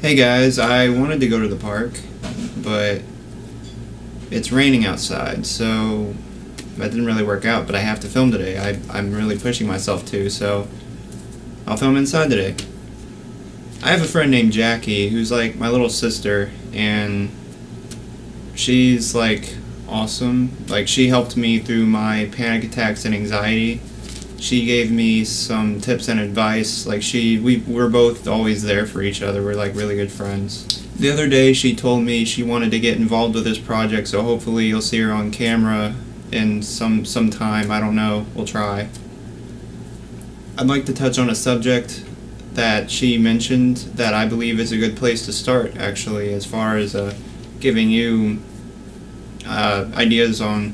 Hey guys, I wanted to go to the park, but it's raining outside, so that didn't really work out, but I have to film today. I'm really pushing myself to, so I'll film inside today. I have a friend named Jackie who's like my little sister, and she's like awesome. Like, she helped me through my panic attacks and anxiety. She gave me some tips and advice. Like, we're both always there for each other. We're like really good friends. The other day she told me she wanted to get involved with this project, so hopefully you'll see her on camera in some time. I don't know. We'll try. I'd like to touch on a subject that she mentioned that I believe is a good place to start, actually, as far as giving you ideas on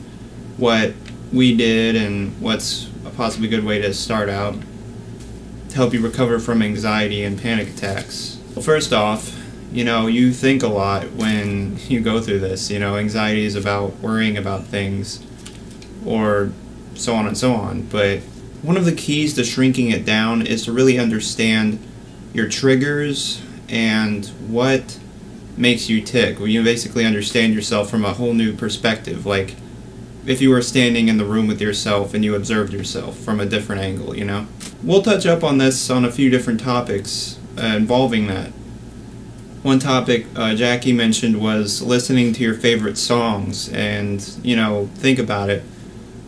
what we did and what's a possibly good way to start out to help you recover from anxiety and panic attacks. Well, first off, you think a lot when you go through this. Anxiety is about worrying about things, or so on and so on. But one of the keys to shrinking it down is to really understand your triggers and what makes you tick. Well, you basically understand yourself from a whole new perspective. Like, if you were standing in the room with yourself and you observed yourself from a different angle, We'll touch up on this on a few different topics involving that. One topic Jackie mentioned was listening to your favorite songs, and, think about it.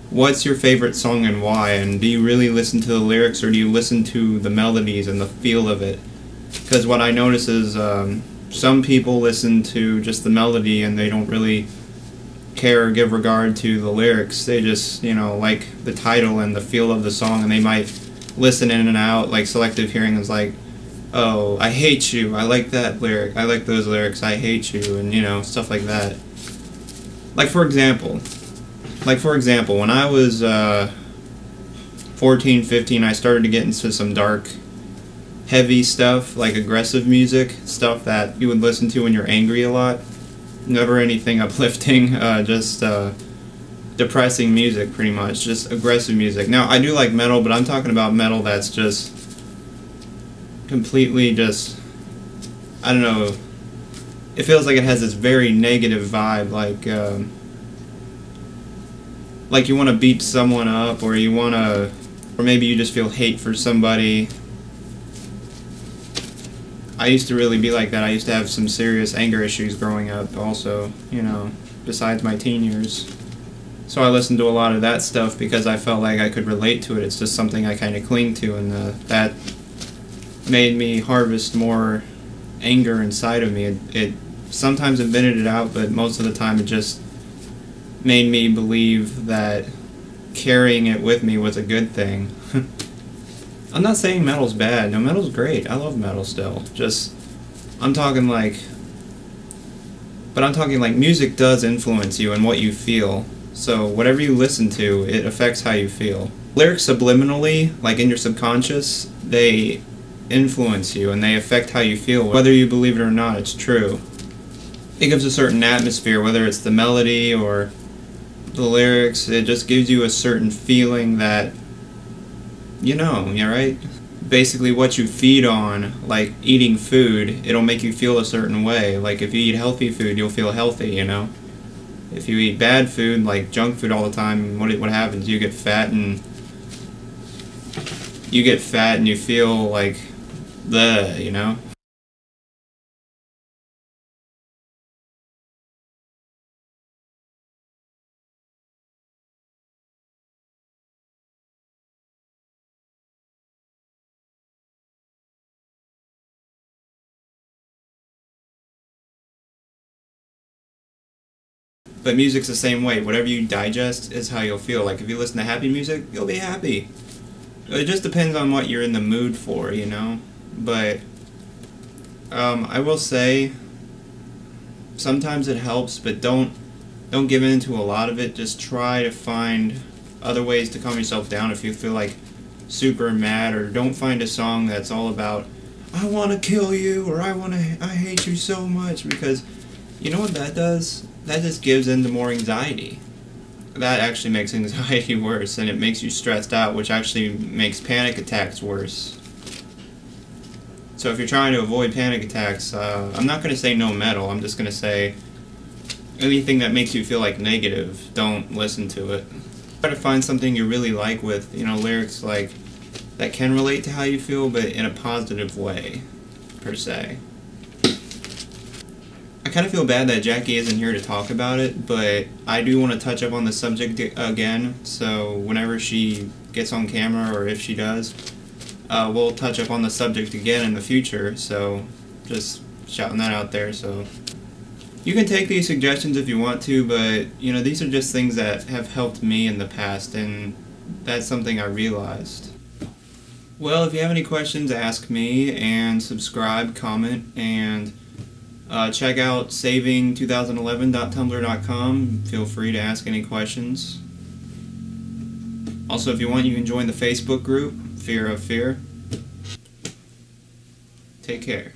What's your favorite song and why? And do you really listen to the lyrics, or do you listen to the melodies and the feel of it? Because what I notice is some people listen to just the melody and they don't really care or give regard to the lyrics. They just, like the title and the feel of the song, and they might listen in and out. Like, selective hearing is like, oh, I hate you, I like that lyric, I like those lyrics, I hate you, and stuff like that. Like for example, when I was 14, 15, I started to get into some dark, heavy stuff, like aggressive music, stuff that you would listen to when you're angry a lot. Never anything uplifting, just depressing music, pretty much, just aggressive music. Now, I do like metal, but I'm talking about metal that's just completely just, I don't know, it feels like it has this very negative vibe, like you want to beat someone up, or or maybe you just feel hate for somebody. I used to really be like that. I used to have some serious anger issues growing up also, besides my teen years. So I listened to a lot of that stuff because I felt like I could relate to it. It's just something I kind of cling to, and that made me harvest more anger inside of me. It sometimes it vented it out, but most of the time it just made me believe that carrying it with me was a good thing. I'm not saying metal's bad. No, metal's great. I love metal still. I'm talking like music does influence you and what you feel. So whatever you listen to, it affects how you feel. Lyrics subliminally, like in your subconscious, they influence you and they affect how you feel. Whether you believe it or not, it's true. It gives a certain atmosphere, whether it's the melody or the lyrics. It just gives you a certain feeling that, right? Basically what you feed on, like eating food, it'll make you feel a certain way. Like, if you eat healthy food, you'll feel healthy, If you eat bad food, like junk food all the time, what happens? You get fat and you feel like bleh, But music's the same way. Whatever you digest is how you'll feel. Like, if you listen to happy music, you'll be happy. It just depends on what you're in the mood for, But I will say sometimes it helps, but don't give in to a lot of it. Just try to find other ways to calm yourself down if you feel like super mad, or don't find a song that's all about I want to kill you, or I hate you so much, because you know what that does? That just gives in to more anxiety. That actually makes anxiety worse, and it makes you stressed out, which actually makes panic attacks worse. So if you're trying to avoid panic attacks, I'm not going to say no metal, I'm just going to say anything that makes you feel like negative, don't listen to it. Try to find something you really like with, lyrics like that can relate to how you feel, but in a positive way, per se. I kind of feel bad that Jackie isn't here to talk about it, but I do want to touch up on the subject again, so whenever she gets on camera, or if she does, we'll touch up on the subject again in the future, so just shouting that out there. So you can take these suggestions if you want to, but these are just things that have helped me in the past, and that's something I realized. Well, if you have any questions, ask me, and subscribe, comment, and check out saving2011.tumblr.com. Feel free to ask any questions. Also, if you want, you can join the Facebook group, Fear of Fear. Take care.